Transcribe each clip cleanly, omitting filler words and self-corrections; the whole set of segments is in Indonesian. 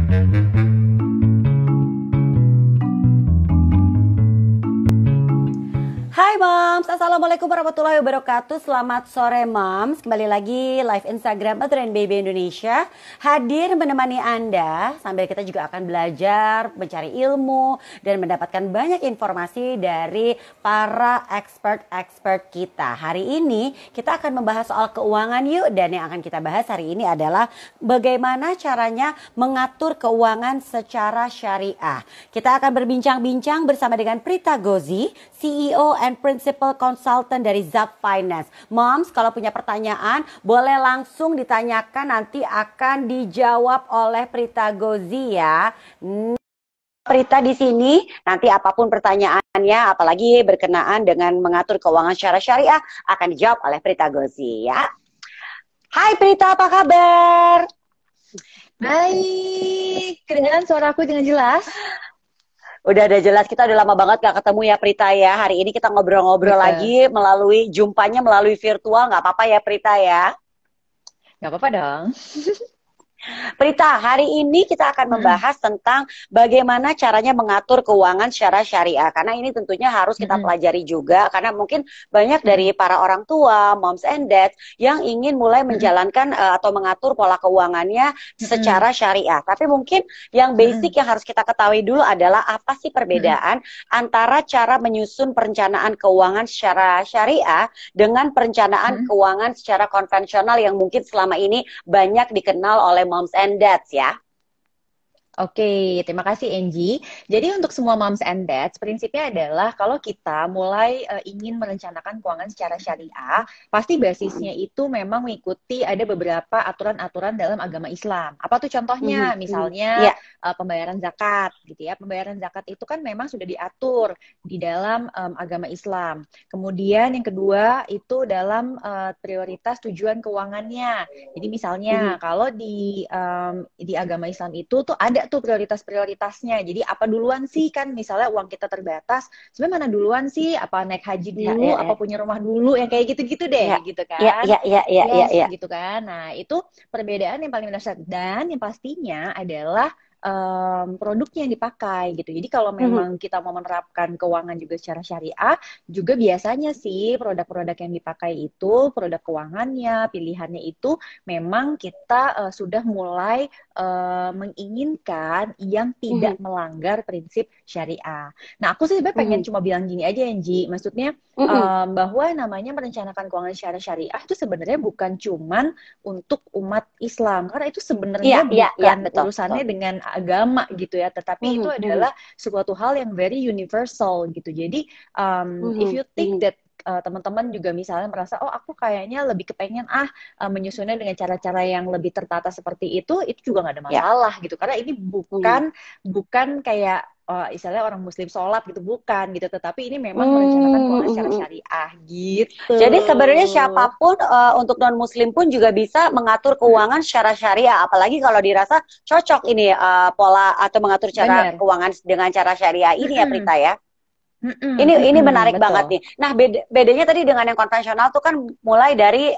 Hai Moms, Assalamualaikum warahmatullahi wabarakatuh. Selamat sore Moms. Kembali lagi live Instagram Trend Baby Indonesia. Hadir menemani Anda sambil kita juga akan belajar, mencari ilmu, dan mendapatkan banyak informasi dari para expert kita. Hari ini kita akan membahas soal keuangan yuk. Dan yang akan kita bahas hari ini adalah bagaimana caranya mengatur keuangan secara syariah. Kita akan berbincang-bincang bersama dengan Prita Gozi, CEO and Principal Consultant dari Zap Finance. Moms, kalau punya pertanyaan boleh langsung ditanyakan, nanti akan dijawab oleh Prita Gozi ya. Prita di sini, nanti apapun pertanyaannya, apalagi berkenaan dengan mengatur keuangan secara syariah, akan dijawab oleh Prita Gozi ya. Hai Prita, apa kabar? Baik, kedengaran suaraku dengan jelas? Udah ada jelas, kita udah lama banget gak ketemu ya Prita ya. Hari ini kita ngobrol-ngobrol lagi melalui virtual, nggak apa-apa ya Prita ya? Nggak apa-apa dong. Prita, hari ini kita akan membahas tentang bagaimana caranya mengatur keuangan secara syariah. Karena ini tentunya harus kita pelajari juga. Karena mungkin banyak dari para orang tua, moms and dads, yang ingin mulai menjalankan atau mengatur pola keuangannya secara syariah. Tapi mungkin yang basic yang harus kita ketahui dulu adalah apa sih perbedaan antara cara menyusun perencanaan keuangan secara syariah dengan perencanaan keuangan secara konvensional yang mungkin selama ini banyak dikenal oleh moms and dads ya. Oke, terima kasih Angie. Jadi untuk semua moms and dads, prinsipnya adalah kalau kita mulai ingin merencanakan keuangan secara syariah, pasti basisnya itu memang mengikuti ada beberapa aturan-aturan dalam agama Islam. Apa tuh contohnya? Misalnya pembayaran zakat gitu ya. Pembayaran zakat itu kan memang sudah diatur di dalam agama Islam. Kemudian yang kedua itu dalam prioritas tujuan keuangannya. Jadi misalnya kalau di agama Islam itu tuh ada tuh prioritas-prioritasnya. Jadi apa duluan sih, kan misalnya uang kita terbatas, sebenarnya mana duluan sih, apa naik haji dulu, apa punya rumah dulu, yang kayak gitu-gitu deh, gitu kan. Gitu kan. Nah, itu perbedaan yang paling mendasar, dan yang pastinya adalah produknya yang dipakai gitu. Jadi kalau memang kita mau menerapkan keuangan juga secara syariah, juga biasanya sih produk-produk yang dipakai itu, produk keuangannya, pilihannya itu memang kita sudah mulai menginginkan yang tidak melanggar prinsip syariah. Nah, aku sih sebenarnya pengen cuma bilang gini aja, Angie. Maksudnya bahwa namanya merencanakan keuangan secara syariah itu sebenarnya bukan cuman untuk umat Islam, karena itu sebenarnya bukan urusannya dengan agama gitu ya, tetapi itu adalah suatu hal yang very universal gitu. Jadi if you think that teman-teman juga misalnya merasa, oh aku kayaknya lebih kepengen menyusunnya dengan cara-cara yang lebih tertata seperti itu juga nggak ada masalah gitu, karena ini bukan kayak istilahnya orang muslim sholat gitu, bukan gitu, tetapi ini memang merencanakan keuangan secara syariah gitu. Jadi sebenarnya siapapun untuk non muslim pun juga bisa mengatur keuangan secara syariah, apalagi kalau dirasa cocok ini pola atau mengatur cara keuangan dengan cara syariah ini ya Prita ya. Ini menarik banget nih. Nah, bedanya tadi dengan yang konvensional tuh kan mulai dari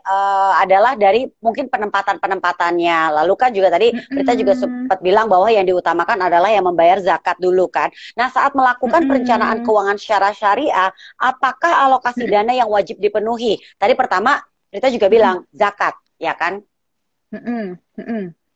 adalah dari mungkin penempatannya. Lalu kan juga tadi Prita juga sempat bilang bahwa yang diutamakan adalah yang membayar zakat dulu kan. Nah, saat melakukan perencanaan keuangan secara syariah, apakah alokasi dana yang wajib dipenuhi? Tadi pertama Prita juga bilang zakat, ya kan?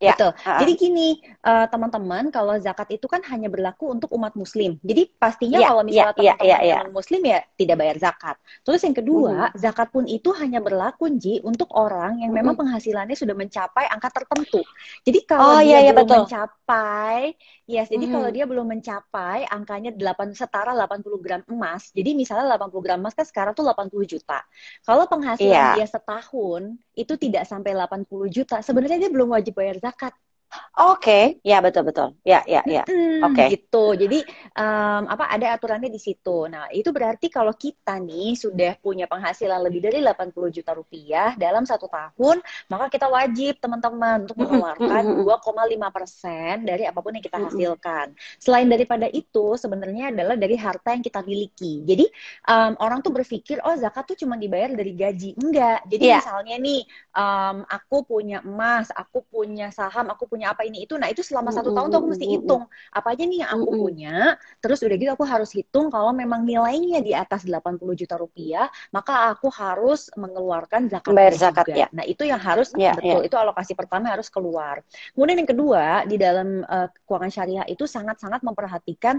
Betul. Jadi gini, teman-teman, kalau zakat itu kan hanya berlaku untuk umat muslim. Jadi pastinya kalau misalnya teman-teman muslim ya tidak bayar zakat. Terus yang kedua, zakat pun itu hanya berlaku untuk orang yang memang penghasilannya sudah mencapai angka tertentu. Jadi kalau dia belum mencapai, jadi kalau dia belum mencapai angkanya setara 80 gram emas. Jadi misalnya 80 gram emas kan sekarang tuh 80 juta. Kalau penghasilan dia setahun itu tidak sampai 80 juta, sebenarnya dia belum wajib bayar zakat. Oke, ya betul. Oke. Gitu. Jadi ada aturannya di situ. Nah, itu berarti kalau kita nih sudah punya penghasilan lebih dari 80 juta rupiah dalam 1 tahun, maka kita wajib teman-teman untuk mengeluarkan 2,5% dari apapun yang kita hasilkan. Selain daripada itu, sebenarnya adalah dari harta yang kita miliki. Jadi orang tuh berpikir, oh zakat tuh cuma dibayar dari gaji. Enggak. Jadi misalnya nih, aku punya emas, aku punya saham, aku punya punya apa ini itu. Nah itu selama Mm, 1 tahun mm, tuh aku mm, mesti mm, mm. hitung apa aja nih yang aku Mm-mm. punya. Terus udah gitu aku harus hitung kalau memang nilainya di atas 80 juta rupiah, maka aku harus mengeluarkan Membayar zakatnya zakat juga. ya. Nah itu yang harus, Ya, betul, ya. itu alokasi pertama harus keluar. Kemudian yang kedua, di dalam keuangan syariah itu sangat-sangat memperhatikan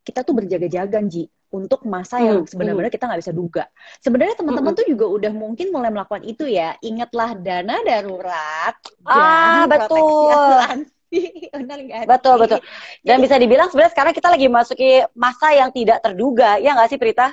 kita tuh berjaga-jaga, Ji, untuk masa yang Mm, mm, sebenarnya kita nggak bisa duga. Sebenarnya teman-teman mm-mm. tuh juga udah mungkin mulai melakukan itu ya. Ingatlah dana darurat Ah, dan proteksi betul. asuransi. Benar nggak Betul, betul. sih? Dan Jadi bisa dibilang sebenarnya sekarang kita lagi masuki masa yang tidak terduga, ya nggak sih Prita?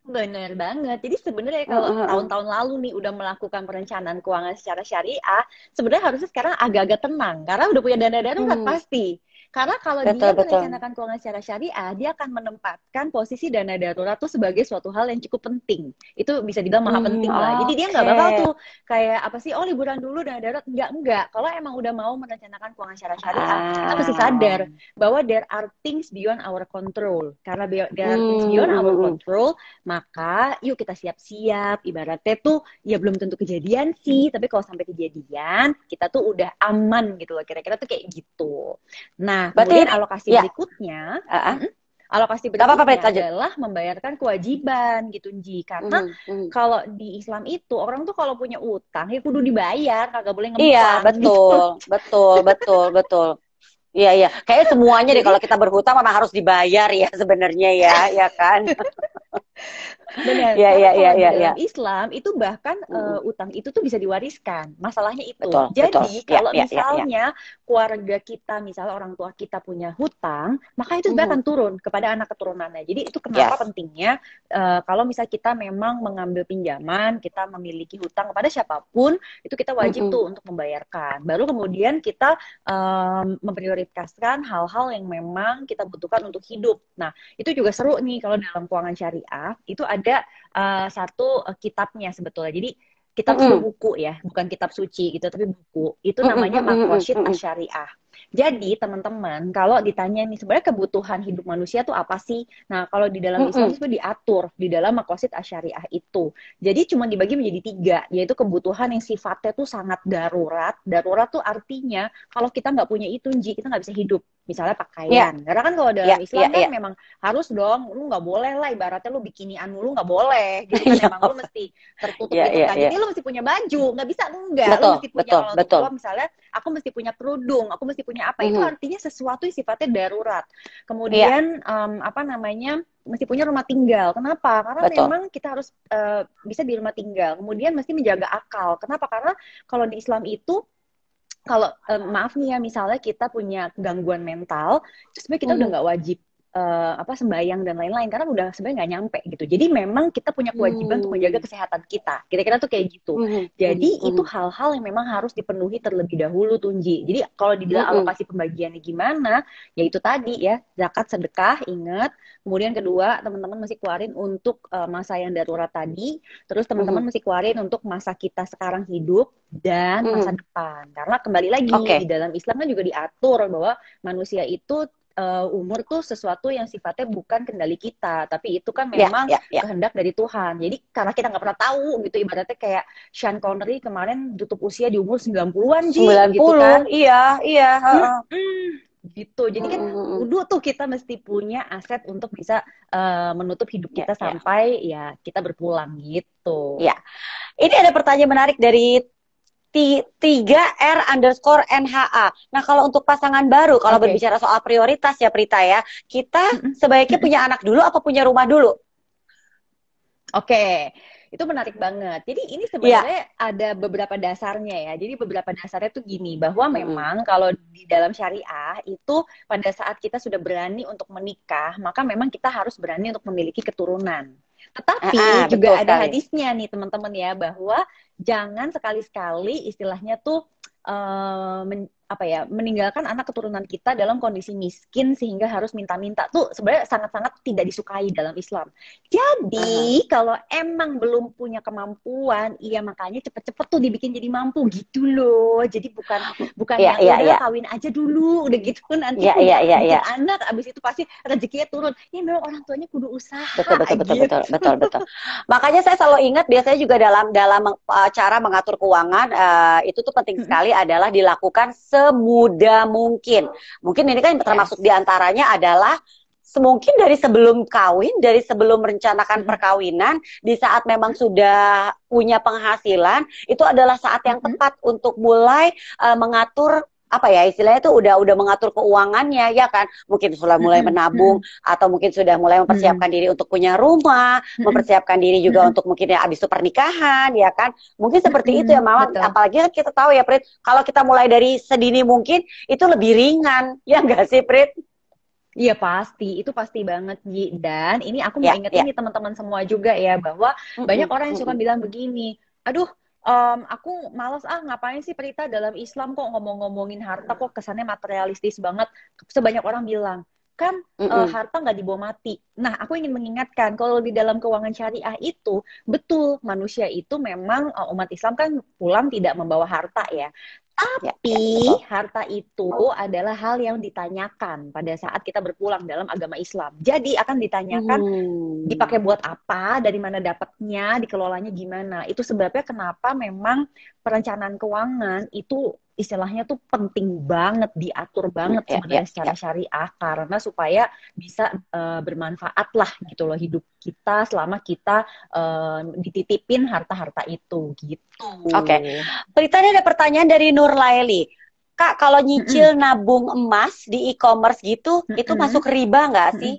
bener banget. Jadi sebenarnya Mm, kalau mm, mm. tahun-tahun lalu nih udah melakukan perencanaan keuangan secara syariah, sebenarnya harusnya sekarang agak-agak tenang karena udah punya dana darurat Hmm, pasti. Karena kalau betul, dia betul. merencanakan keuangan secara syariah, dia akan menempatkan posisi dana darurat tuh sebagai suatu hal yang cukup penting. Itu bisa dibilang maha Hmm, penting lah. Jadi dia nggak bakal oke. tuh kayak apa sih, oh liburan dulu dana darurat. Enggak. Kalau emang udah mau merencanakan keuangan secara syariah, kita mesti Ah. sadar bahwa there are things beyond our control. Karena there are things Hmm, beyond hmm, our hmm, hmm. control, maka yuk kita siap-siap. Ibaratnya tuh ya belum tentu kejadian sih, tapi kalau sampai kejadian, kita tuh udah aman gitu loh. Kira-kira tuh kayak gitu. Nah, Berarti kemudian ini, alokasi ya, berikutnya, ah, mm-mm, alokasi gak apa-apa, Prit, berikutnya lanjut. adalah membayarkan kewajiban gitu, Ji. Karena Mhm, mhm. kalau di Islam itu orang tuh kalau punya utang ya kudu dibayar, kagak boleh Iya, ngemplang gitu. betul, betul, betul, betul. Iya, iya. Kayaknya semuanya deh Jadi kalau kita berhutang memang harus dibayar ya sebenarnya ya, ya kan? benar, Iya, karena iya, iya, kalau di iya, iya. dalam Islam itu bahkan Mhm. utang itu tuh bisa diwariskan. Masalahnya itu. Betul, betul. Jadi Ya, kalau ya, ya, ya. misalnya keluarga kita, misalnya orang tua kita punya hutang, maka itu sebenarnya Mhm. akan turun kepada anak keturunannya. Jadi itu kenapa Yes. pentingnya kalau misalnya kita memang mengambil pinjaman, kita memiliki hutang kepada siapapun, itu kita wajib Mhm. tuh untuk membayarkan. Baru kemudian kita memprioritaskan hal-hal yang memang kita butuhkan untuk hidup. Nah, itu juga seru nih kalau dalam keuangan syariah itu ada satu kitabnya sebetulnya. Jadi kitab itu Mhm. buku ya, bukan kitab suci gitu, tapi buku. Itu Mhm, namanya mhm, mhm, Maqasid mhm. Asy-Syariah. Jadi teman-teman, kalau ditanya nih sebenarnya kebutuhan hidup manusia tuh apa sih? Nah, kalau di dalam Islam Mhm. itu diatur di dalam Maqasid Asy-Syariah itu. Jadi cuma dibagi menjadi 3, yaitu kebutuhan yang sifatnya tuh sangat darurat. Darurat tuh artinya kalau kita nggak punya itu, Ji, kita nggak bisa hidup. Misalnya Ya, pakaian. Karena kan kalau dalam ya, Islam ya, kan ya. memang harus dong, lu nggak boleh lah ibaratnya lu bikinian mulu nggak boleh gitu kan, Ya, emang lu mesti tertutup ya, gitu ya, kan, ya. jadi lu mesti punya baju, nggak bisa enggak, lu Betul, mesti punya, betul, kalau untuk betul. gua misalnya aku mesti punya kerudung, aku mesti punya apa, itu Mhm. artinya sesuatu yang sifatnya darurat. Iya, Kemudian apa namanya, mesti punya rumah tinggal. Kenapa? Karena betul. memang kita harus bisa di rumah tinggal. Kemudian mesti menjaga akal. Kenapa? Karena kalau di Islam itu kalau maaf nih ya, misalnya kita punya gangguan mental, itu sebenarnya kita udah Mhm. nggak wajib apa sembahyang dan lain-lain karena udah sebenarnya nggak nyampe gitu. Jadi memang kita punya kewajiban untuk menjaga Hmm. kesehatan kita. Kira-kira tuh kayak gitu. Mhm, mhm, Jadi itu mhm. hal-hal yang memang harus dipenuhi terlebih dahulu, Tunji. Jadi kalau dibilang Mhm. alokasi pembagiannya gimana, ya itu tadi ya, zakat, sedekah, ingat. Kemudian kedua, teman-teman mesti keluarin untuk masa yang darurat tadi. Terus teman-teman Mhm. mesti keluarin untuk masa kita sekarang hidup dan masa Mhm. depan. Karena kembali lagi di Oke. dalam Islam kan juga diatur bahwa manusia itu umur tuh sesuatu yang sifatnya bukan kendali kita, tapi itu kan Ya, memang ya, ya. kehendak dari Tuhan. Jadi karena kita nggak pernah tahu gitu, ibaratnya kayak Sean Connery kemarin tutup usia di umur 90-an, Ji, gitu 90, kan. iya, iya, heeh. Gitu. Jadi kan Mhm, mhm. kudu tuh kita mesti punya aset untuk bisa menutup hidup Ya, kita ya, sampai ya kita berpulang gitu. ya. Ini ada pertanyaan menarik dari 3R_NHA. Nah, kalau untuk pasangan baru, kalau Oke. berbicara soal prioritas ya Prita ya, kita Mm-mm. sebaiknya Mm-mm. punya anak dulu apa punya rumah dulu? Oke, itu menarik banget. Jadi ini Iya. sebenarnya ada beberapa dasarnya ya. Jadi beberapa dasarnya tuh gini, bahwa Mm-mm. memang kalau di dalam syariah itu pada saat kita sudah berani untuk menikah, maka memang kita harus berani untuk memiliki keturunan. Tetapi Betul juga ada sekali. hadisnya nih teman-teman ya, bahwa jangan sekali-sekali istilahnya tuh apa ya, meninggalkan anak keturunan kita dalam kondisi miskin sehingga harus minta-minta tuh sebenarnya sangat-sangat tidak disukai dalam Islam. Jadi kalau emang belum punya kemampuan, iya makanya cepet-cepet tuh dibikin jadi mampu gitu loh. Jadi bukan yang udah kawin aja dulu, udah gitu nanti bikin anak, abis itu pasti rezekinya turun. Ya memang orang tuanya kudu usaha. Betul. Makanya saya selalu ingat biasanya juga dalam cara mengatur keuangan itu tuh penting sekali adalah dilakukan semudah mungkin. Mungkin ini kan termasuk diantaranya adalah mungkin dari sebelum kawin, dari sebelum merencanakan perkawinan, di saat memang sudah punya penghasilan, itu adalah saat yang tepat untuk mulai mengatur apa ya istilahnya itu udah mengatur keuangannya ya kan, mungkin sudah mulai menabung atau mungkin sudah mulai mempersiapkan diri untuk punya rumah, mempersiapkan diri juga untuk mungkin ya abis itu pernikahan ya kan, mungkin seperti itu ya Mama. Apalagi kan kita tahu ya Prit, kalau kita mulai dari sedini mungkin itu lebih ringan ya enggak sih Prit? Iya pasti, itu pasti banget Ji. Dan ini aku mau ingetin nih teman-teman semua juga ya, bahwa banyak orang yang suka bilang begini, aduh aku malas ngapain sih Prita dalam Islam kok ngomong-ngomongin harta, kok kesannya materialistis banget. Sebanyak orang bilang, kan harta nggak dibawa mati. Nah, aku ingin mengingatkan, kalau di dalam keuangan syariah itu, betul, manusia itu memang, umat Islam kan pulang tidak membawa harta ya. Tapi harta itu adalah hal yang ditanyakan pada saat kita berpulang dalam agama Islam. Jadi akan ditanyakan dipakai buat apa, dari mana dapatnya, dikelolanya gimana. Itu sebabnya kenapa memang perencanaan keuangan itu istilahnya tuh penting banget, diatur banget sebenarnya secara syariah, karena supaya bisa bermanfaat lah gitu loh hidup kita selama kita dititipin harta-harta itu gitu. Oke. Prita, ini ada pertanyaan dari Nur Laili. Kak, kalau nyicil nabung emas di e-commerce gitu, itu masuk riba nggak sih?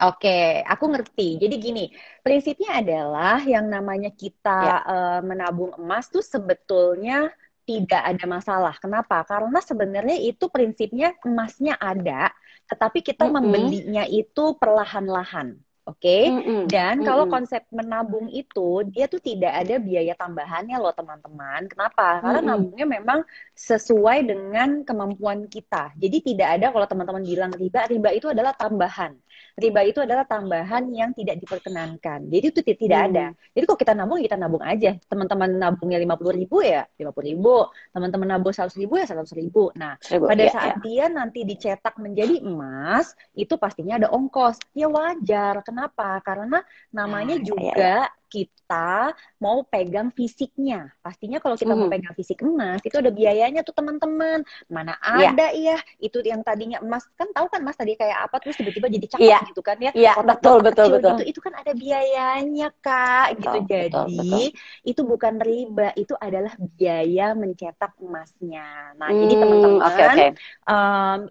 Oke, aku ngerti. Jadi gini, prinsipnya adalah yang namanya kita menabung emas tuh sebetulnya tidak ada masalah. Kenapa? Karena sebenarnya itu prinsipnya emasnya ada, tetapi kita membelinya itu perlahan-lahan. Oke, dan kalau konsep menabung itu, dia tuh tidak ada biaya tambahannya loh teman-teman. Kenapa? Karena nabungnya memang sesuai dengan kemampuan kita. Jadi tidak ada kalau teman-teman bilang riba, riba itu adalah tambahan. Riba itu adalah tambahan yang tidak diperkenankan. Jadi itu tidak ada. Jadi kalau kita nabung aja. Teman-teman nabungnya 50.000 ya 50.000. Teman-teman nabung 100.000 ya 100.000. Nah, pada saat dia nanti dicetak menjadi emas, itu pastinya ada ongkos. Ya wajar. Kenapa? Karena namanya juga kita mau pegang fisiknya. Pastinya kalau kita mau pegang fisik emas, itu ada biayanya tuh teman-teman. Mana ada ya, itu yang tadinya emas, kan tahu kan emas tadi kayak apa, terus tiba-tiba jadi cakep gitu kan ya. Iya, betul. Gitu, itu kan ada biayanya Kak, gitu. Jadi itu bukan riba, itu adalah biaya mencetak emasnya. Nah, jadi teman-teman,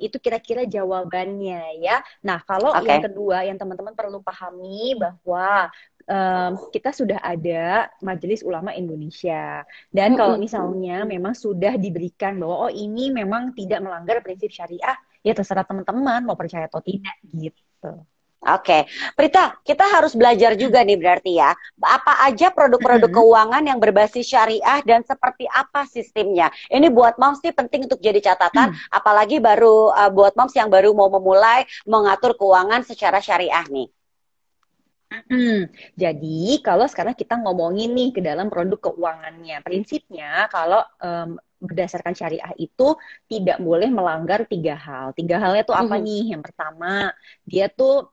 itu kira-kira jawabannya ya. Nah, kalau yang kedua, yang teman-teman perlu pahami bahwa kita sudah ada Majelis Ulama Indonesia, dan kalau misalnya memang sudah diberikan bahwa ini memang tidak melanggar prinsip syariah, ya terserah teman-teman mau percaya atau tidak gitu. Oke, Prita, kita harus belajar juga nih berarti ya, apa aja produk-produk keuangan yang berbasis syariah dan seperti apa sistemnya. Ini buat moms nih penting untuk jadi catatan, apalagi baru buat moms yang baru mau memulai mengatur keuangan secara syariah nih. Jadi kalau sekarang kita ngomongin nih ke dalam produk keuangannya, prinsipnya kalau berdasarkan syariah itu tidak boleh melanggar 3 hal. 3 halnya tuh apa nih? Yang pertama, dia tuh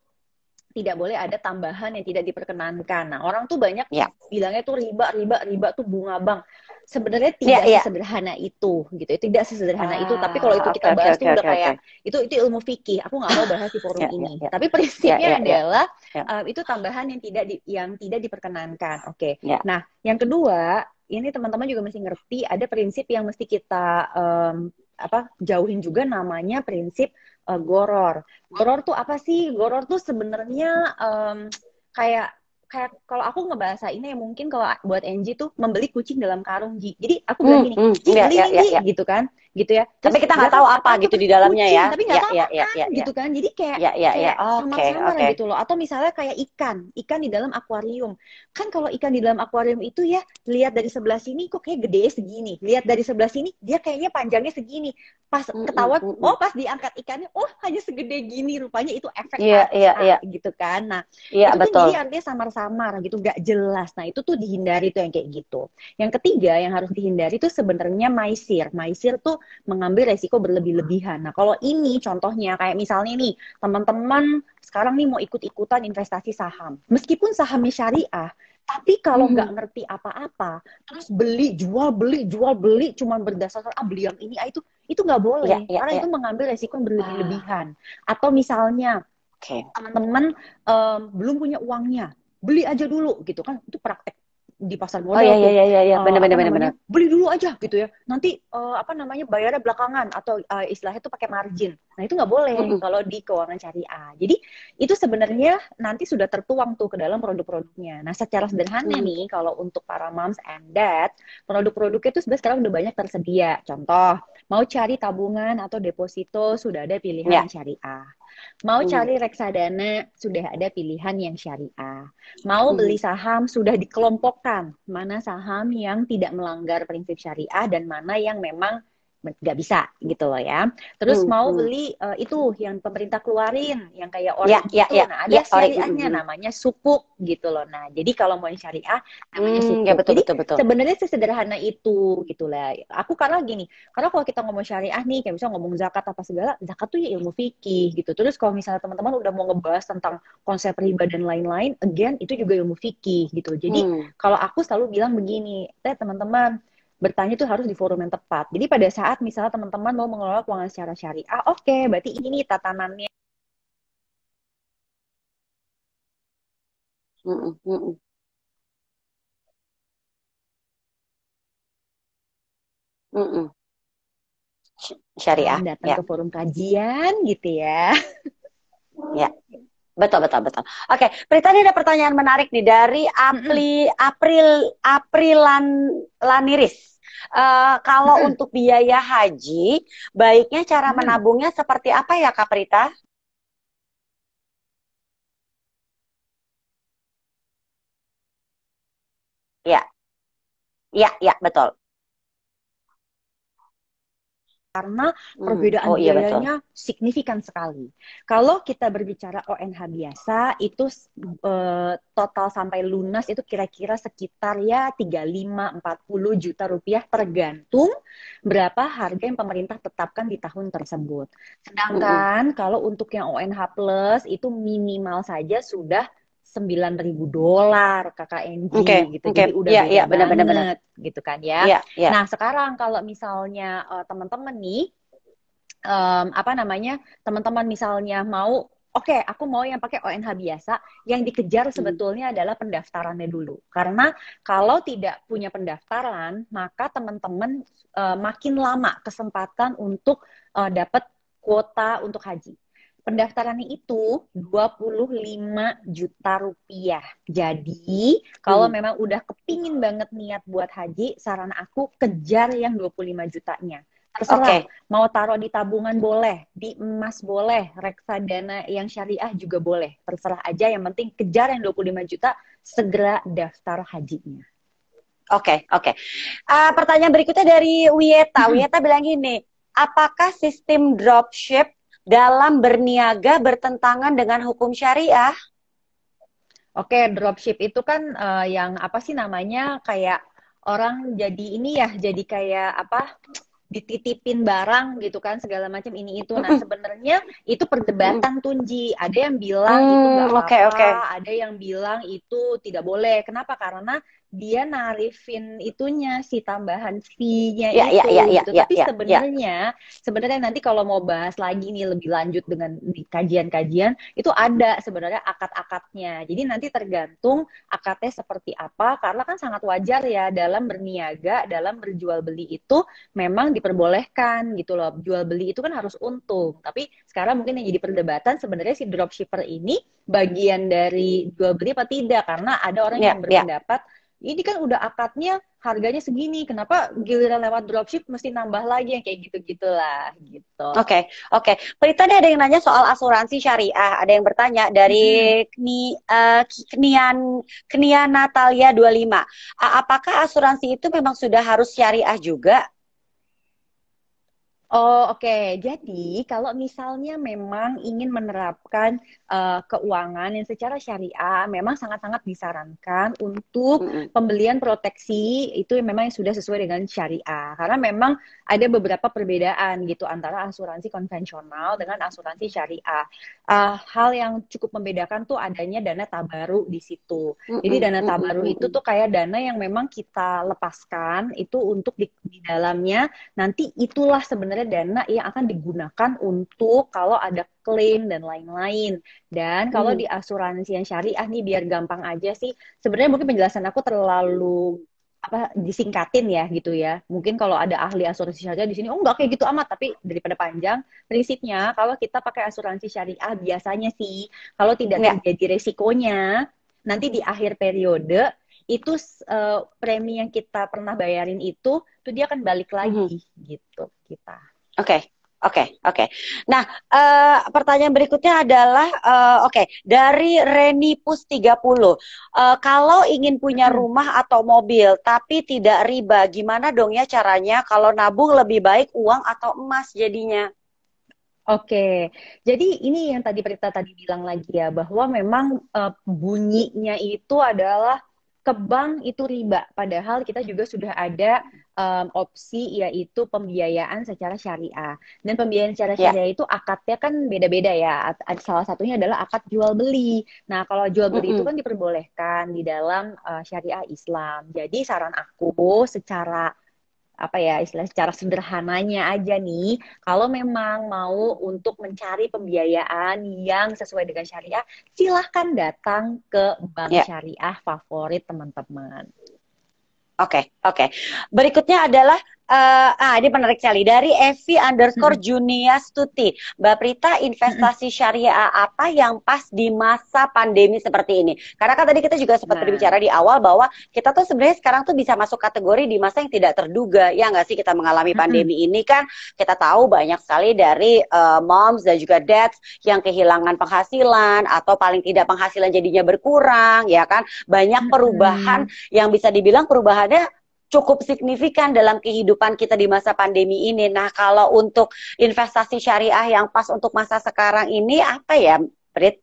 tidak boleh ada tambahan yang tidak diperkenankan. Nah, orang tuh banyak bilangnya tuh riba tuh bunga bank. Sebenarnya tidak sesederhana itu, gitu. Tidak sesederhana itu. Tapi kalau itu kita bahas tuh udah kayak itu ilmu fikih. Aku nggak mau bahas di forum ini. Tapi prinsipnya adalah itu tambahan yang tidak diperkenankan. Oke. Nah, yang kedua, ini teman-teman juga mesti ngerti ada prinsip yang mesti kita jauhin juga, namanya prinsip goror. Goror tuh apa sih? Goror tuh sebenarnya kayak kalau aku ngebahasa ini ya, mungkin kalau buat Angie tuh membeli kucing dalam karung, Ji. Jadi aku bilang gini, Ji, beli nih, Ji, gitu kan. gitu ya. Tapi Terus kita nggak berapa tahu apa apaan tuh? gitu di dalamnya Kucing, ya. tapi nggak Ya, tahu ya, ya, apaan ya, ya. gitu kan. Jadi kayak Ya, ya, ya. kayak Oke, samar-samar oke. gitu loh. Atau misalnya kayak ikan di dalam akuarium. Kan kalau ikan di dalam akuarium itu ya, lihat dari sebelah sini kok kayak gede segini. Lihat dari sebelah sini dia kayaknya panjangnya segini. Pas Mm-mm, ketahuan, mm-mm. oh pas diangkat ikannya, oh hanya segede gini. Rupanya itu efek Iya, iya, iya. kaca gitu kan. Nah, Iya, itu kan betul. jadi artinya samar-samar gitu, gak jelas. Nah, itu tuh dihindari tuh yang kayak gitu. Yang ketiga yang harus dihindari tuh sebenarnya maisir. Maisir tuh mengambil resiko berlebih-lebihan. Nah, kalau ini contohnya kayak misalnya nih, teman-teman sekarang nih mau ikut-ikutan investasi saham. Meskipun sahamnya syariah, tapi kalau nggak Mhm. ngerti apa-apa, terus jual beli, cuman berdasarkan beli yang ini, itu nggak Iya, boleh. iya, Karena iya. itu mengambil resiko yang Ah, berlebih-lebihan. Atau misalnya oke. teman-teman belum punya uangnya, beli aja dulu gitu kan. Itu praktek di pasar Oh, iya, modal iya, tuh. iya, iya, iya. Benar, Apa benar, benar, namanya, benar. beli dulu aja gitu ya, nanti apa namanya, bayarnya belakangan, atau istilahnya tuh pakai margin. Nah itu nggak boleh Mm-mm. kalau di keuangan syariah. Jadi itu sebenarnya nanti sudah tertuang tuh ke dalam produk-produknya. Nah secara sederhana Mhm. nih, kalau untuk para moms and dad, produk-produknya itu sebenarnya sekarang udah banyak tersedia. Contoh, mau cari tabungan atau deposito, sudah ada pilihan Ya. yang syariah. Mau Mhm. cari reksadana, sudah ada pilihan yang syariah. Mau beli Mhm. saham, sudah dikelompokkan. Mana saham yang tidak melanggar prinsip syariah dan mana yang memang nggak bisa gitu loh ya. Terus Mhm. mau Mhm. beli itu yang pemerintah keluarin, yang kayak Ya, ori ya, gitu. ya, Nah ya, ada ori. syariahnya Mhm. namanya sukuk gitu loh. Nah jadi kalau mau yang syariah namanya Hmm, ya sukuk. betul, Jadi betul, betul. sebenarnya sesederhana itu gitu lah. Aku karena gini, karena kalau kita ngomong syariah nih, kayak misalnya ngomong zakat apa segala, zakat tuh ya ilmu fikih gitu. Terus kalau misalnya teman-teman udah mau ngebahas tentang konsep riba dan lain-lain, again itu juga ilmu fikih gitu. Jadi Hmm. kalau aku selalu bilang begini, teman-teman bertanya tuh harus di forum yang tepat. Jadi pada saat misalnya teman-teman mau mengelola keuangan secara syariah, oke, berarti ini nih tatanannya. Mhm. Mhm. Mhm. Syariah, Datang ya, ke forum kajian gitu ya. ya. Betul, betul, betul. Oke, Prita, ini ada pertanyaan menarik nih dari Aprilan Laniris. Kalau untuk biaya haji, baiknya cara menabungnya seperti apa ya, Kak Prita? Ya, ya, ya, betul. Karena Mhm. perbedaan Oh iya betul. biayanya signifikan sekali. Kalau kita berbicara ONH biasa, itu total sampai lunas itu kira-kira sekitar ya 35-40 juta rupiah tergantung berapa harga yang pemerintah tetapkan di tahun tersebut. Mhm. Sedangkan kalau untuk yang ONH plus itu minimal saja sudah $9.000 KKNG Oke, gitu. oke. Jadi udah Iya, beda iya, benar, benar, benar. banget gitu kan ya. Iya, iya. Nah, sekarang kalau misalnya teman-teman nih, apa namanya, teman-teman misalnya mau, oke, aku mau yang pakai ONH biasa, yang dikejar Mhm. sebetulnya adalah pendaftarannya dulu. Karena kalau tidak punya pendaftaran, maka teman-teman makin lama kesempatan untuk dapat kuota untuk haji. Pendaftarannya itu 25 juta rupiah. Jadi, kalau Mhm. memang udah kepingin banget niat buat haji, saran aku kejar yang 25 jutanya. Terserah, Oke, mau taruh di tabungan boleh, di emas boleh, reksadana yang syariah juga boleh. Terserah aja, yang penting kejar yang 25 juta, segera daftar hajinya. oke, oke. Pertanyaan berikutnya dari Wieta. Wieta bilang gini, apakah sistem dropship dalam berniaga bertentangan dengan hukum syariah? Oke, dropship itu kan yang apa sih namanya, kayak orang jadi ini ya, jadi kayak apa, dititipin barang gitu kan, segala macam ini itu. Nah Mm-mm. sebenarnya itu Mm-mm. perdebatan Tunji. Ada yang bilang itu nggak Hmm, oke, apa-apa, oke. ada yang bilang itu tidak boleh. Kenapa? Karena dia narifin itunya, si tambahan fee-nya Ya, ya, ya, itu ya, gitu. ya, Tapi ya, ya. sebenarnya nanti kalau mau bahas lagi nih lebih lanjut dengan di kajian-kajian, itu ada sebenarnya akad-akadnya. Jadi nanti tergantung akadnya seperti apa, karena kan sangat wajar ya dalam berniaga, dalam berjual beli itu memang diperbolehkan gitu loh. Jual beli itu kan harus untung. Tapi sekarang mungkin yang jadi perdebatan sebenarnya si dropshipper ini bagian dari jual beli apa tidak, karena ada orang yang Ya, ya. berpendapat ini kan udah akadnya harganya segini, kenapa giliran lewat dropship mesti nambah lagi, yang kayak gitu-gitulah gitu. Oke, oke. Prita, ada yang nanya soal asuransi syariah. Ada yang bertanya Mm-mm. dari Knian Natalia 25. Apakah asuransi itu memang sudah harus syariah juga? Oh, oke. Jadi, kalau misalnya memang ingin menerapkan keuangan yang secara syariah, memang sangat-sangat disarankan untuk Mm-mm. pembelian proteksi itu yang memang sudah sesuai dengan syariah. Karena memang ada beberapa perbedaan gitu antara asuransi konvensional dengan asuransi syariah. Hal yang cukup membedakan tuh adanya dana tabaru di situ. Jadi Mm-mm. dana Mm-mm. tabaru itu Mm-mm. tuh kayak dana yang memang kita lepaskan itu untuk di dalamnya. Nanti itulah sebenarnya dana yang akan digunakan untuk kalau ada klaim dan lain-lain. Dan kalau Mm. di asuransi yang syariah nih, biar gampang aja sih, sebenarnya mungkin penjelasan aku terlalu apa disingkatin ya gitu ya. Mungkin kalau ada ahli asuransi syariah di sini, oh enggak kayak gitu amat. Tapi daripada panjang, prinsipnya kalau kita pakai asuransi syariah biasanya sih, kalau tidak Ya. terjadi resikonya, nanti di akhir periode itu premi yang kita pernah bayarin itu tuh dia akan balik Mhm. lagi gitu kita. Oke, oke, oke. Nah, pertanyaan berikutnya adalah, oke, dari Renipus 30. Kalau ingin punya Mm-mm. rumah atau mobil, tapi tidak riba, gimana dong ya caranya kalau nabung lebih baik uang atau emas jadinya? Oke, jadi ini yang tadi Prita tadi bilang lagi ya, bahwa memang bunyinya itu adalah ke bank itu riba, padahal kita juga sudah ada opsi yaitu pembiayaan secara syariah. Dan pembiayaan secara Ya. syariah itu akadnya kan beda-beda ya. Salah satunya adalah akad jual beli. Nah, kalau jual beli itu Mm-mm. kan diperbolehkan di dalam syariah Islam. Jadi saran aku secara apa ya istilah secara sederhananya aja nih, kalau memang mau untuk mencari pembiayaan yang sesuai dengan syariah, silahkan datang ke bank Ya. syariah favorit teman-teman. Oke, oke. Berikutnya adalah ini menarik sekali dari Evi underscore Mm-mm. Junia Stuti. Mbak Prita, Mm-mm. investasi syariah apa yang pas di masa pandemi seperti ini? Karena kan tadi kita juga sempat Nah, berbicara di awal bahwa kita tuh sebenarnya sekarang tuh bisa masuk kategori di masa yang tidak terduga. Ya nggak sih, kita mengalami mm-mm. pandemi ini kan kita tahu banyak sekali dari moms dan juga dads yang kehilangan penghasilan atau paling tidak penghasilan jadinya berkurang, ya kan? Banyak perubahan Mm-mm. yang bisa dibilang perubahannya cukup signifikan dalam kehidupan kita di masa pandemi ini. Nah, kalau untuk investasi syariah yang pas untuk masa sekarang ini apa ya, Brit?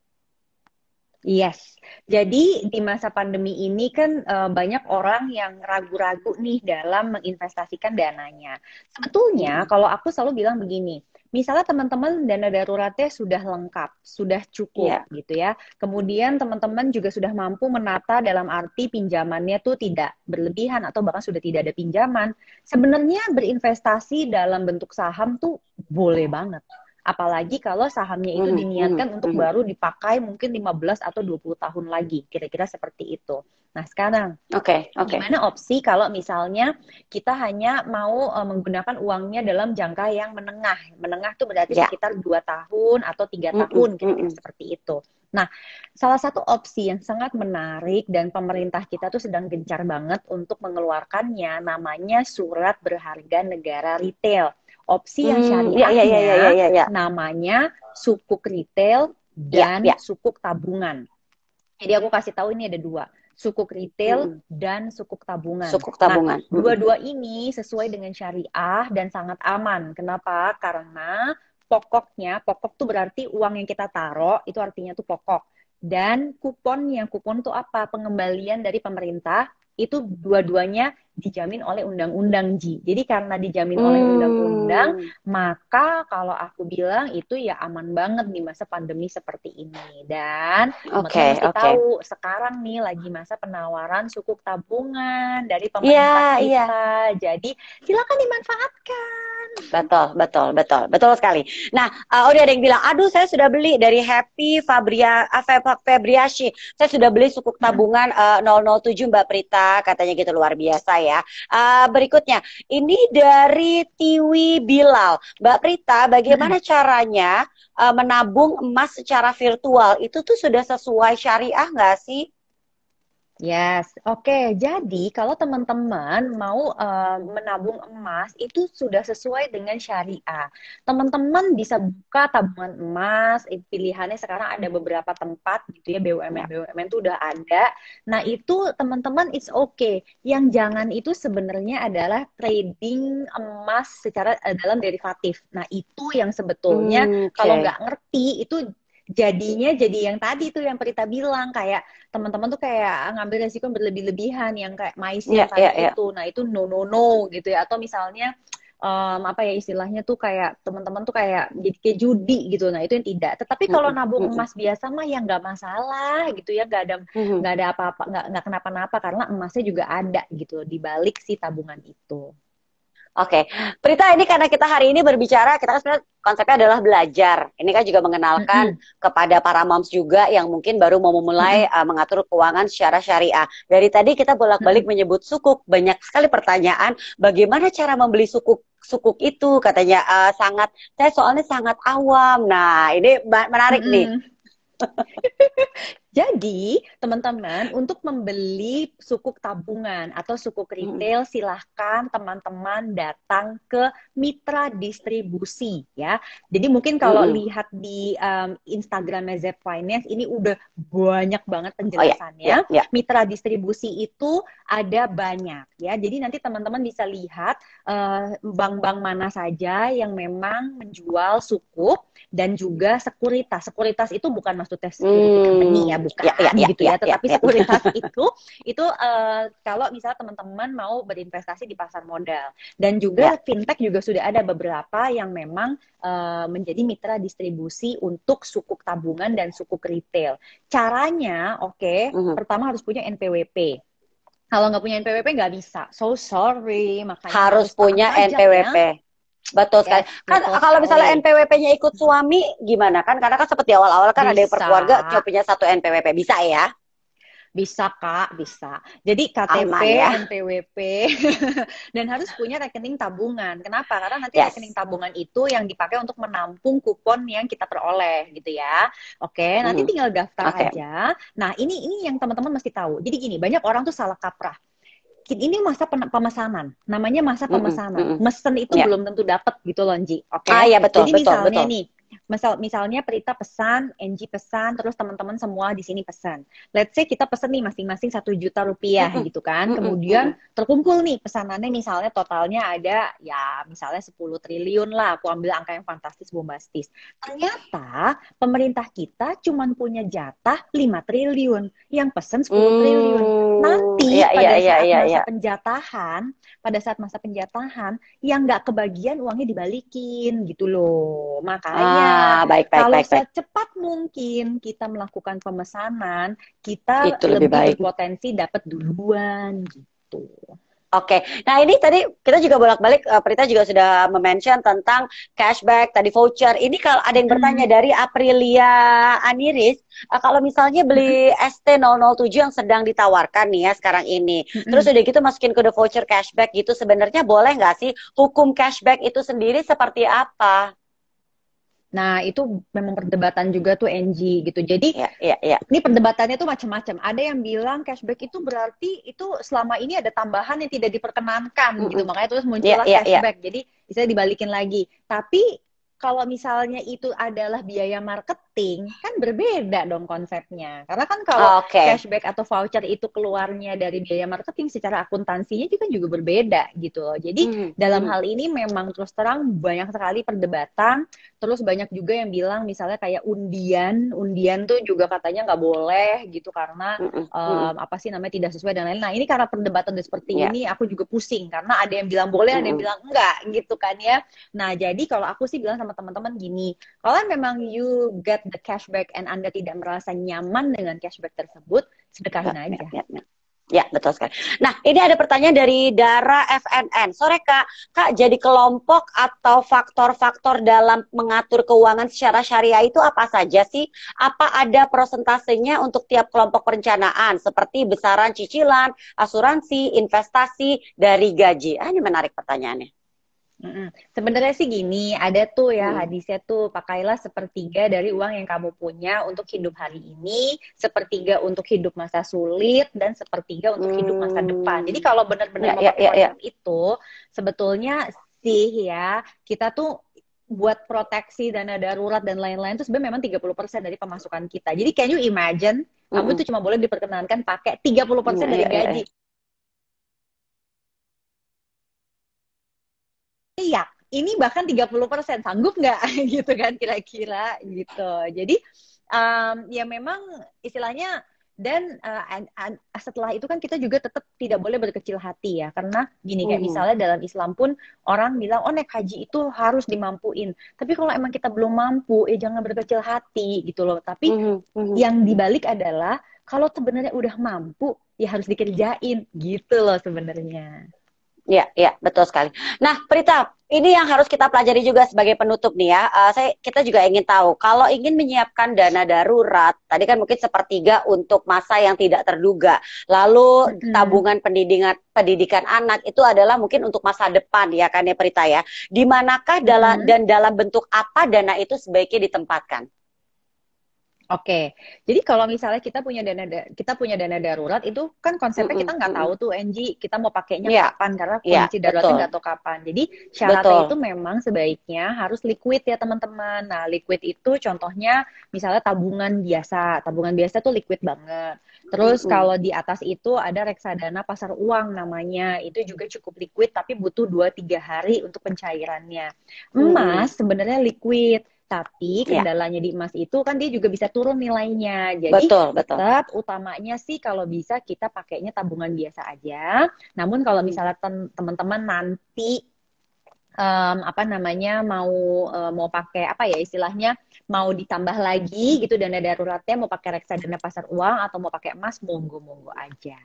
Yes, jadi di masa pandemi ini kan banyak orang yang ragu-ragu nih dalam menginvestasikan dananya. Sebetulnya Mm-mm. kalau aku selalu bilang begini, misalnya teman-teman dana daruratnya sudah lengkap, sudah cukup Iya. gitu ya. Kemudian teman-teman juga sudah mampu menata dalam arti pinjamannya tuh tidak berlebihan atau bahkan sudah tidak ada pinjaman. Sebenarnya berinvestasi dalam bentuk saham tuh boleh banget. Apalagi kalau sahamnya itu Mhm, mhm, diniatkan untuk mhm. baru dipakai mungkin 15 atau 20 tahun lagi, kira-kira seperti itu. Nah, sekarang Oke, oke. gimana opsi kalau misalnya kita hanya mau menggunakan uangnya dalam jangka yang menengah. Menengah itu berarti Ya. sekitar 2 tahun atau 3 tahun, Mhm, kira-kira mhm. seperti itu. Nah, salah satu opsi yang sangat menarik dan pemerintah kita tuh sedang gencar banget untuk mengeluarkannya namanya surat berharga negara retail. Opsi yang Ya, ya, ya, ya, ya, syariahnya ya, ya. namanya sukuk retail Ya, dan ya. sukuk tabungan. Jadi aku kasih tahu ini ada dua, sukuk retail Mhm. dan sukuk tabungan. Sukuk Nah, tabungan. Mhm. dua-dua ini sesuai dengan syariah dan sangat aman. Kenapa? Karena pokoknya, pokok tuh berarti uang yang kita taruh, itu artinya tuh pokok. Dan kupon tuh apa? Pengembalian dari pemerintah, itu dua-duanya dijamin oleh undang-undang, Ji. Jadi karena dijamin oleh undang-undang, Hmm. maka kalau aku bilang itu ya aman banget di masa pandemi seperti ini. Dan Oke, teman-teman mesti oke. tahu sekarang nih lagi masa penawaran sukuk tabungan dari pemerintah Iya, iya. kita. Jadi silakan dimanfaatkan. Betul, betul, betul, betul sekali. Nah, udah ada yang bilang, aduh saya sudah beli dari Happy Febriashi. Saya sudah beli sukuk tabungan 007 Mbak Prita, katanya gitu luar biasa ya. Berikutnya, ini dari Tiwi Bilal. Mbak Prita, bagaimana caranya menabung emas secara virtual? Itu tuh sudah sesuai syariah nggak sih? Yes, oke. Jadi kalau teman-teman mau menabung emas itu sudah sesuai dengan syariah. Teman-teman bisa buka tabungan emas. Pilihannya sekarang ada beberapa tempat gitu ya, BUMN Ya. BUMN itu udah ada. Nah itu teman-teman it's okay. Yang jangan itu sebenarnya adalah trading emas secara dalam derivatif. Nah itu yang sebetulnya kalau Oke. nggak ngerti itu jadinya jadi yang tadi tuh yang Prita bilang kayak teman-teman tuh kayak ngambil resiko berlebih-lebihan yang kayak mais yang Ya, ya, tadi ya. itu. Nah, itu no no no gitu ya. Atau misalnya apa ya istilahnya tuh kayak teman-teman tuh kayak jadi kayak judi gitu. Nah, itu yang tidak. Tetapi kalau Mm-mm, nabung mm-mm, emas biasa mah ya nggak masalah gitu ya, mhm. nggak ada apa-apa, nggak kenapa-napa karena emasnya juga ada gitu di balik si tabungan itu. Oke, Prita, ini karena kita hari ini berbicara, kita kan sebenarnya konsepnya adalah belajar. Ini kan juga mengenalkan Mm-mm, kepada para moms juga yang mungkin baru mau memulai mm-mm, mengatur keuangan secara syariah. Dari tadi kita bolak-balik mm-mm, menyebut sukuk, banyak sekali pertanyaan, bagaimana cara membeli sukuk sukuk itu katanya sangat, saya soalnya sangat awam. Nah, ini menarik nih. mm-mm. Jadi, teman-teman, untuk membeli sukuk tabungan atau sukuk Mm, retail, silahkan teman-teman datang ke mitra distribusi ya. Jadi mungkin kalau mm. lihat di Instagramnya Z Finance, ini udah banyak banget Oh ya, ya, penjelasannya. ya. Mitra distribusi itu ada banyak ya. Jadi nanti teman-teman bisa lihat bank-bank mana saja yang memang menjual sukuk dan juga sekuritas. Sekuritas itu bukan maksudnya security company ya, Ya, ya, bukan ya, gitu ya, ya. ya, Tetapi ya. sekuritas itu kalau misalnya teman-teman mau berinvestasi di pasar modal dan Ya. juga fintech juga sudah ada beberapa yang memang menjadi mitra distribusi untuk sukuk tabungan dan sukuk retail. Caranya, oke, Mhm. pertama harus punya NPWP. Kalau nggak punya NPWP nggak bisa. So sorry, makanya Harus harus taat punya pajak NPWP. ya. Betul sekali. Yes, Kan betul kalau misalnya sekali. NPWP-nya ikut suami gimana kan? Karena kan seperti awal-awal kan ada yang per Bisa. keluarga cuma punya satu NPWP. Bisa ya? Bisa, Kak, bisa. Jadi KTP, Aman ya. NPWP, dan harus punya rekening tabungan. Kenapa? Karena nanti rekening Yes. tabungan itu yang dipakai untuk menampung kupon yang kita peroleh, gitu ya. Oke, nanti Mhm. tinggal daftar Oke. aja. Nah, ini yang teman-teman mesti tahu. Jadi gini, banyak orang tuh salah kaprah. Ini masa pemesanan, namanya masa Mhm, pemesanan. mhm. Mesen itu Ya. belum tentu dapat gitu loh, Nji. Ah Oke, ya, betul, jadi betul, misalnya betul. nih, misalnya Prita pesan, Angie pesan, terus teman-teman semua di sini pesan. Let's say kita pesan nih masing-masing 1 juta rupiah Mhm, gitu kan. mhm, Kemudian mhm. terkumpul nih pesanannya misalnya totalnya ada ya misalnya 10 triliun lah. Aku ambil angka yang fantastis bombastis. Ternyata pemerintah kita cuma punya jatah 5 triliun. Yang pesen 10 triliun. Iya, Nanti iya, pada iya, saat iya, masa iya. penjatahan, yang nggak kebagian uangnya dibalikin gitu loh. Makanya Ah, baik, baik, kalau baik, baik. secepat mungkin kita melakukan pemesanan, kita Itu lebih lebih baik. berpotensi dapat duluan gitu. Oke, nah ini tadi kita juga bolak-balik, Prita juga sudah mention tentang cashback, tadi voucher. Ini kalau ada yang bertanya Mm-mm, dari Aprilia Aniris, kalau misalnya mm-mm, beli ST007 yang sedang ditawarkan nih ya sekarang ini, terus mm-mm. udah gitu masukin kode voucher cashback gitu, sebenarnya boleh nggak sih? Hukum cashback itu sendiri seperti apa? Nah, itu memang perdebatan juga tuh NG gitu. Jadi, Ya, ya, ya. ini perdebatannya tuh macam-macam. Ada yang bilang cashback itu berarti itu selama ini ada tambahan yang tidak diperkenankan gitu. Mm-mm. Makanya terus Ya, muncullah ya, ya. cashback. Jadi bisa dibalikin lagi. Tapi kalau misalnya itu adalah biaya marketing, kan berbeda dong konsepnya. Karena kan kalau Oke. cashback atau voucher itu keluarnya dari biaya marketing secara akuntansinya juga berbeda gitu loh. Jadi Mhm, dalam mhm. hal ini memang terus terang banyak sekali perdebatan. Terus banyak juga yang bilang misalnya kayak undian tuh juga katanya nggak boleh gitu karena Mhm, mhm. apa sih namanya tidak sesuai dan lain-lain. Nah ini karena perdebatan seperti Ya. ini aku juga pusing karena ada yang bilang boleh, ada yang Mhm. bilang enggak gitu kan ya. Nah jadi kalau aku sih bilang sama teman-teman gini, kalau memang you get the cashback and Anda tidak merasa nyaman dengan cashback tersebut, Ya, sedekahin ya, aja. ya, ya. Ya, betul sekali. Nah, ini ada pertanyaan dari Dara FNN. Sore, Kak. Kak, jadi kelompok atau faktor-faktor dalam mengatur keuangan secara syariah itu apa saja sih? Apa ada prosentasenya untuk tiap kelompok perencanaan, seperti besaran cicilan, asuransi, investasi, dari gaji? Ah, ini menarik pertanyaannya. Sebenarnya sih gini, ada tuh ya hadisnya tuh, pakailah sepertiga dari uang yang kamu punya untuk hidup hari ini, sepertiga untuk hidup masa sulit, dan sepertiga untuk hidup masa depan. Jadi kalau benar-benar memakai konsep itu, sebetulnya sih ya, kita tuh buat proteksi dana darurat dan lain-lain tuh sebenarnya memang 30% dari pemasukan kita. Jadi can you imagine, kamu tuh cuma boleh diperkenankan pakai 30% dari gaji. Iya, ini bahkan 30%, sanggup nggak gitu kan kira-kira gitu. Jadi ya memang istilahnya, dan setelah itu kan kita juga tetap tidak boleh berkecil hati ya, karena gini, kayak misalnya dalam Islam pun orang bilang oh naik haji itu harus dimampuin, tapi kalau emang kita belum mampu ya jangan berkecil hati gitu loh. Tapi yang dibalik adalah kalau sebenarnya udah mampu ya harus dikerjain gitu loh sebenarnya. Ya, betul sekali. Nah, Prita, ini yang harus kita pelajari juga sebagai penutup nih ya. Kita juga ingin tahu, kalau ingin menyiapkan dana darurat, tadi kan mungkin sepertiga untuk masa yang tidak terduga. Lalu tabungan pendidikan anak itu adalah mungkin untuk masa depan ya kan ya Prita ya. Di manakah dan dalam bentuk apa dana itu sebaiknya ditempatkan? Oke, jadi kalau misalnya kita punya dana darurat itu kan konsepnya kita nggak tahu tuh Angie, kita mau pakainya kapan karena kondisi daruratnya nggak tahu kapan. Jadi syaratnya itu memang sebaiknya harus liquid ya teman-teman. Nah liquid itu contohnya misalnya tabungan biasa tuh liquid banget. Terus kalau di atas itu ada reksadana pasar uang namanya, itu juga cukup liquid tapi butuh 2-3 hari untuk pencairannya. Emas sebenarnya liquid. Tapi kendalanya di emas itu kan dia juga bisa turun nilainya. Jadi tetap utamanya sih kalau bisa kita pakainya tabungan biasa aja. Namun kalau misalnya teman-teman nanti mau pakai apa ya istilahnya, mau ditambah lagi gitu dana daruratnya, mau pakai reksadana pasar uang atau mau pakai emas, monggo-monggo aja.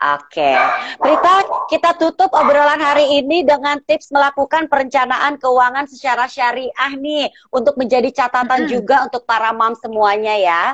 Oke, Prita, kita tutup obrolan hari ini dengan tips melakukan perencanaan keuangan secara syariah nih, untuk menjadi catatan juga untuk para mom semuanya ya.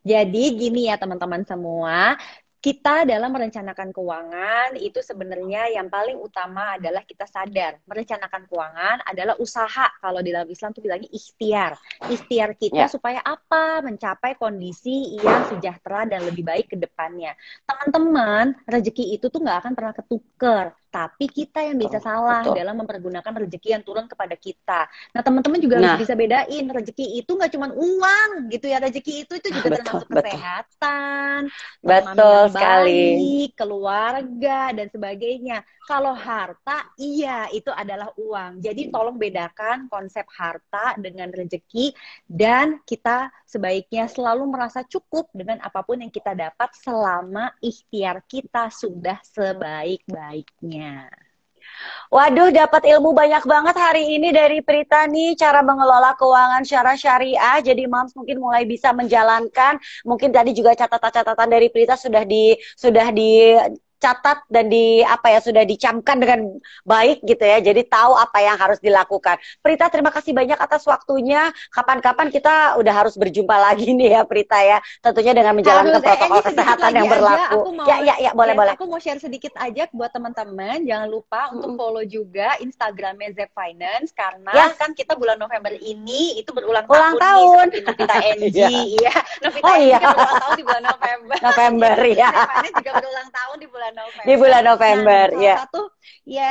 Jadi gini ya teman-teman semua, kita dalam merencanakan keuangan itu sebenarnya yang paling utama adalah kita sadar merencanakan keuangan adalah usaha. Kalau di dalam Islam tuh bilangnya ikhtiar. Ikhtiar kita supaya apa? Mencapai kondisi yang sejahtera dan lebih baik ke depannya. Teman-teman, rezeki itu tuh nggak akan pernah ketuker. Tapi kita yang bisa salah dalam mempergunakan rezeki yang turun kepada kita. Nah, teman-teman juga harus bisa bedain, rezeki itu nggak cuma uang gitu ya. Rezeki itu juga termasuk kesehatan, betul sekali, baik, keluarga dan sebagainya. Kalau harta, iya itu adalah uang. Jadi tolong bedakan konsep harta dengan rezeki, dan kita sebaiknya selalu merasa cukup dengan apapun yang kita dapat selama ikhtiar kita sudah sebaik-baiknya. Waduh, dapat ilmu banyak banget hari ini dari Prita nih, cara mengelola keuangan secara syariah. Jadi moms mungkin mulai bisa menjalankan. Mungkin tadi juga catatan-catatan dari Prita sudah dicatat dan sudah dicamkan dengan baik gitu ya. Jadi tahu apa yang harus dilakukan. Prita, terima kasih banyak atas waktunya. Kapan-kapan kita udah harus berjumpa lagi nih ya Prita ya. Tentunya dengan menjalankan protokol kesehatan yang berlaku. Boleh. Aku mau share sedikit aja buat teman-teman. Jangan lupa untuk follow juga Instagramnya Zep Finance, karena kan kita bulan November ini itu berulang tahun. Nih, seperti Novita NG. Iya, Novita NG kan berulang tahun di bulan November. Ya. Zep Finance juga berulang tahun di bulan November. Di bulan November,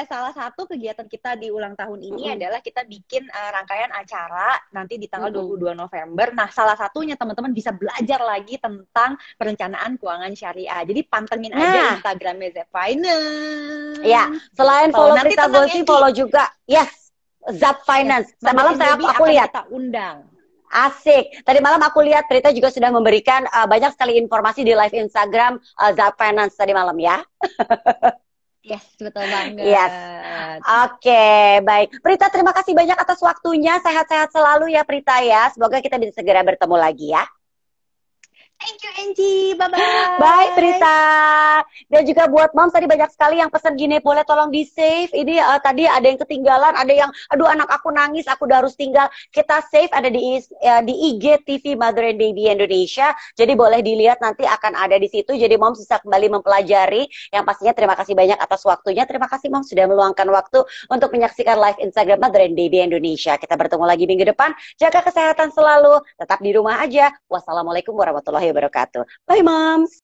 salah satu kegiatan kita di ulang tahun ini adalah kita bikin rangkaian acara nanti di tanggal 22 November. Nah, salah satunya teman-teman bisa belajar lagi tentang perencanaan keuangan syariah. Jadi pantengin aja Instagramnya Zep Finance. Ya, selain follow Prita Gosi, follow juga Zep Finance. Malam aku lihat. Kita undang. Asik. Tadi malam aku lihat Prita juga sudah memberikan banyak sekali informasi di live Instagram Zep Finance tadi malam ya. Yes, betul banget. Yes. Oke, baik. Prita, terima kasih banyak atas waktunya. Sehat-sehat selalu ya Prita ya. Semoga kita bisa segera bertemu lagi ya. Thank you Angie, bye-bye. Bye Prita. Dan juga buat moms tadi banyak sekali yang pesan gini, boleh tolong di save. Ini tadi ada yang ketinggalan, ada yang aduh anak aku nangis, aku udah harus tinggal. Kita save ada di IG TV Mother and Baby Indonesia. Jadi boleh dilihat nanti akan ada di situ. Jadi moms bisa kembali mempelajari. Yang pastinya terima kasih banyak atas waktunya. Terima kasih moms sudah meluangkan waktu untuk menyaksikan live Instagram Mother and Baby Indonesia. Kita bertemu lagi minggu depan. Jaga kesehatan selalu. Tetap di rumah aja. Wassalamualaikum warahmatullahi wabarakatuh. Bye moms.